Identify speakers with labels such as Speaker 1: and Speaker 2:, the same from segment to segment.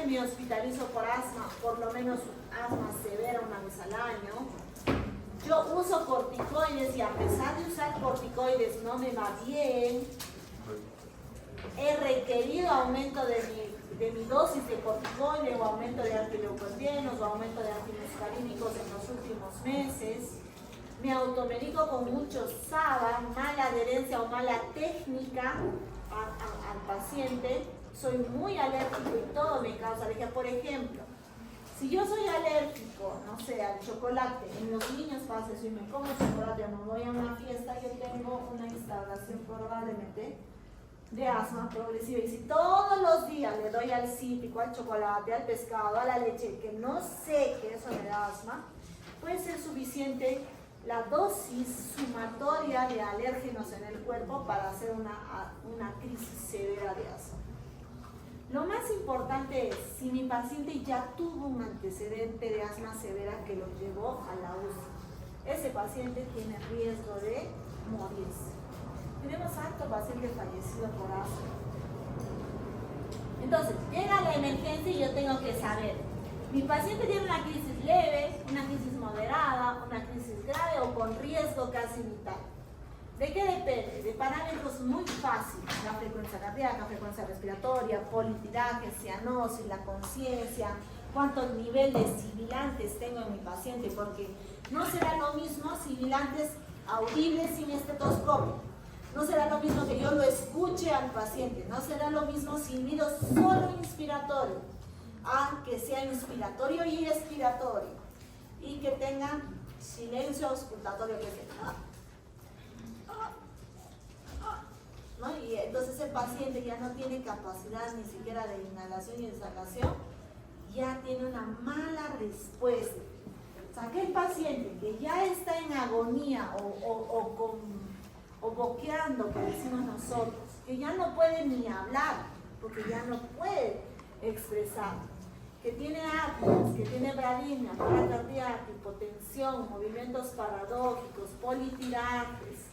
Speaker 1: me hospitalizo por asma, por lo menos asma severa una vez al año. Yo uso corticoides y a pesar de usar corticoides no me va bien. He requerido aumento de mi dosis de corticoides o aumento de antileucotrienos o aumento de antimuscarínicos en los últimos meses. Me automedico con mucho SABA, mala adherencia o mala técnica al paciente. Soy muy alérgico y todo me causa alergia. Por ejemplo, si yo soy alérgico, no sé, al chocolate, en los niños pasa eso y me como chocolate, me voy a una fiesta, yo tengo una instauración probablemente de asma progresiva. Y si todos los días le doy al cítrico, al chocolate, al pescado, a la leche, que no sé que eso me da asma, puede ser suficiente la dosis sumatoria de alérgenos en el cuerpo para hacer una crisis severa de asma. Lo más importante es, si mi paciente ya tuvo un antecedente de asma severa que lo llevó a la UCI, ese paciente tiene riesgo de morirse. Tenemos harto paciente fallecido por asma. Entonces, llega la emergencia y yo tengo que saber, mi paciente tiene una crisis leve, una crisis moderada, una crisis grave o con riesgo casi vital. ¿De qué depende? De parámetros muy fáciles, la frecuencia cardíaca, frecuencia respiratoria, politiraje, cianosis, la conciencia, cuánto nivel de sibilantes tengo en mi paciente, porque no será lo mismo sibilantes audibles sin estetoscopio, no será lo mismo que yo lo escuche al paciente, no será lo mismo silbido solo inspiratorio, a que sea inspiratorio y expiratorio, y que tenga silencio auscultatorio, que sea ¿no? Y entonces el paciente ya no tiene capacidad ni siquiera de inhalación y exhalación, ya tiene una mala respuesta. O sea, aquel paciente que ya está en agonía o boqueando, que decimos nosotros, que ya no puede ni hablar, porque ya no puede expresar, que tiene apneas, que tiene bradimia, paracardíaca, hipotensión, movimientos paradójicos, politirajes,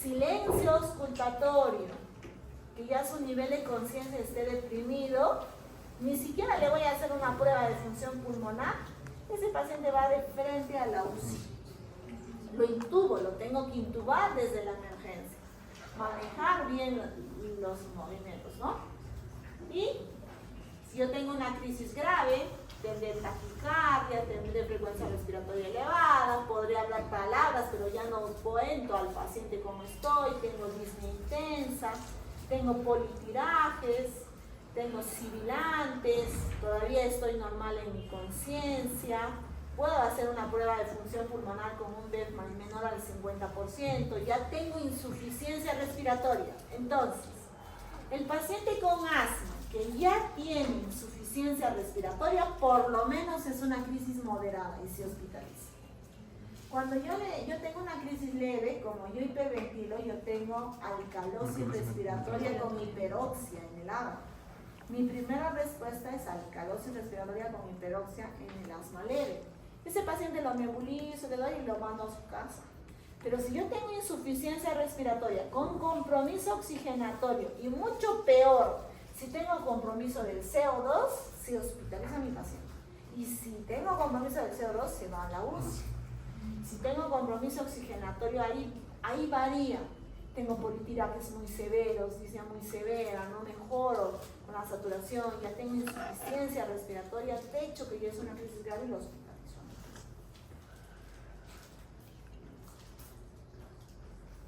Speaker 1: silencio auscultatorio, que ya su nivel de conciencia esté deprimido, ni siquiera le voy a hacer una prueba de función pulmonar, ese paciente va de frente a la UCI. Lo intubo, lo tengo que intubar desde la emergencia, manejar bien los movimientos, ¿no? Y si yo tengo una crisis grave, tendré taquicardia, tendré frecuencia respiratoria elevada, podré hablar palabras, pero ya no cuento al paciente cómo estoy, tengo disnea intensa, tengo politirajes, tengo sibilantes, todavía estoy normal en mi conciencia, puedo hacer una prueba de función pulmonar con un BEFMA menor al 50%, ya tengo insuficiencia respiratoria. Entonces, el paciente con asma que ya tiene insuficiencia respiratoria, por lo menos es una crisis moderada y se hospitaliza. Cuando yo tengo una crisis leve, como yo hiperventilo, yo tengo alcalosis respiratoria con hiperoxia en el agua. Mi primera respuesta es alcalosis respiratoria con hiperoxia en el asma leve. Ese paciente lo nebulizo, le doy y lo mando a su casa. Pero si yo tengo insuficiencia respiratoria con compromiso oxigenatorio y mucho peor, si tengo compromiso del CO2, se hospitaliza mi paciente. Y si tengo compromiso del CO2, se va a la UCI. Si tengo compromiso oxigenatorio, ahí varía. Tengo politirajes muy severos, disnea muy severa, no mejoro con la saturación, ya tengo insuficiencia respiratoria, techo que ya es una crisis grave y lo hospitalizo.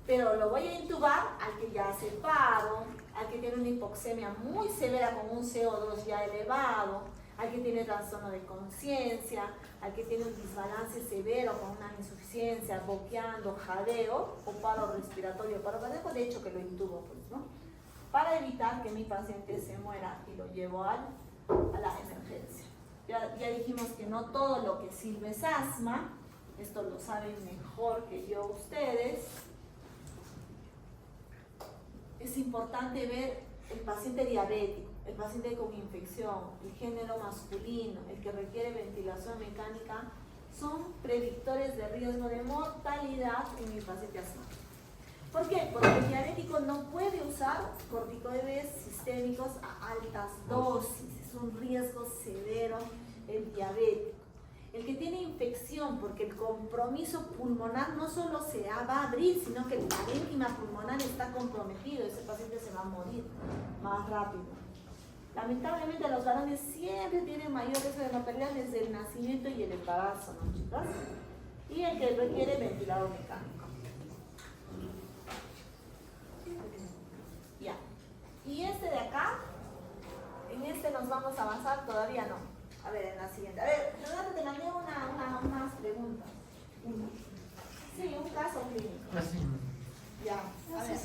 Speaker 1: Pero lo voy a intubar al que ya hace paro, al que tiene una hipoxemia muy severa con un CO2 ya elevado, al que tiene trastorno de conciencia, al que tiene un desbalance severo con una insuficiencia, boqueando, jadeo o paro respiratorio, paro cardíaco, de hecho que lo intubo, pues, ¿no? Para evitar que mi paciente se muera y lo llevo a la emergencia. Ya dijimos que no todo lo que sirve es asma, esto lo saben mejor que yo ustedes. Es importante ver el paciente diabético, el paciente con infección, el género masculino, el que requiere ventilación mecánica, son predictores de riesgo de mortalidad en mi paciente asmático. ¿Por qué? Porque el diabético no puede usar corticoides sistémicos a altas dosis, es un riesgo diabético, el que tiene infección, porque el compromiso pulmonar no solo va a abrir, sino que el parénquima pulmonar está comprometido, ese paciente se va a morir más rápido. Lamentablemente los varones siempre tienen mayor riesgo de mortalidad desde el nacimiento y el embarazo, ¿no, chicas? Y el que requiere ventilador mecánico. Ya. Y este de acá, en este nos vamos a avanzar, todavía no. A ver, en la siguiente. A ver, Renata, te mandé unas preguntas. Sí, un caso clínico. Ya, a ver.